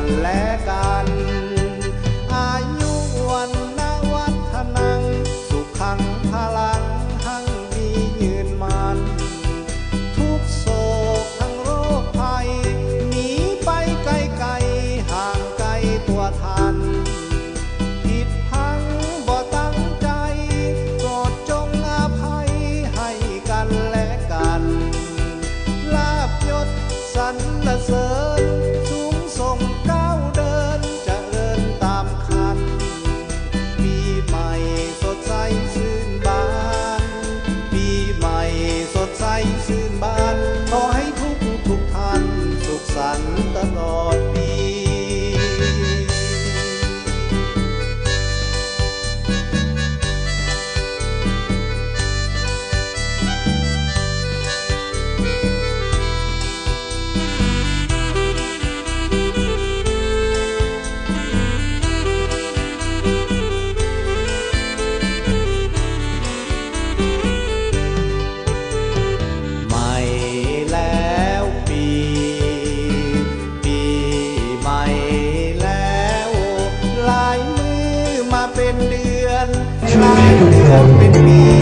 กันและกันอายุวันนะวัฒนังสุขังพลังหั่งมียืนมันทุกโศกทั้งโรคภัยหนีไปไกลๆห่างไกลตัวทันผิดพังบ่ตั้งใจโปรดจงอภัยให้กันและกันลาภยศสรรเสริญสูงส่งก้าวเดินเจริญตามคันปีใหม่สดใสชื่นบานปีใหม่สดใสชื่นบานขอให้ทุกท่านสุขสันต์ตลอดปีแล้วปีใหม่แล้วลายมือมาเป็นเดือนลายเดือนเป็นปี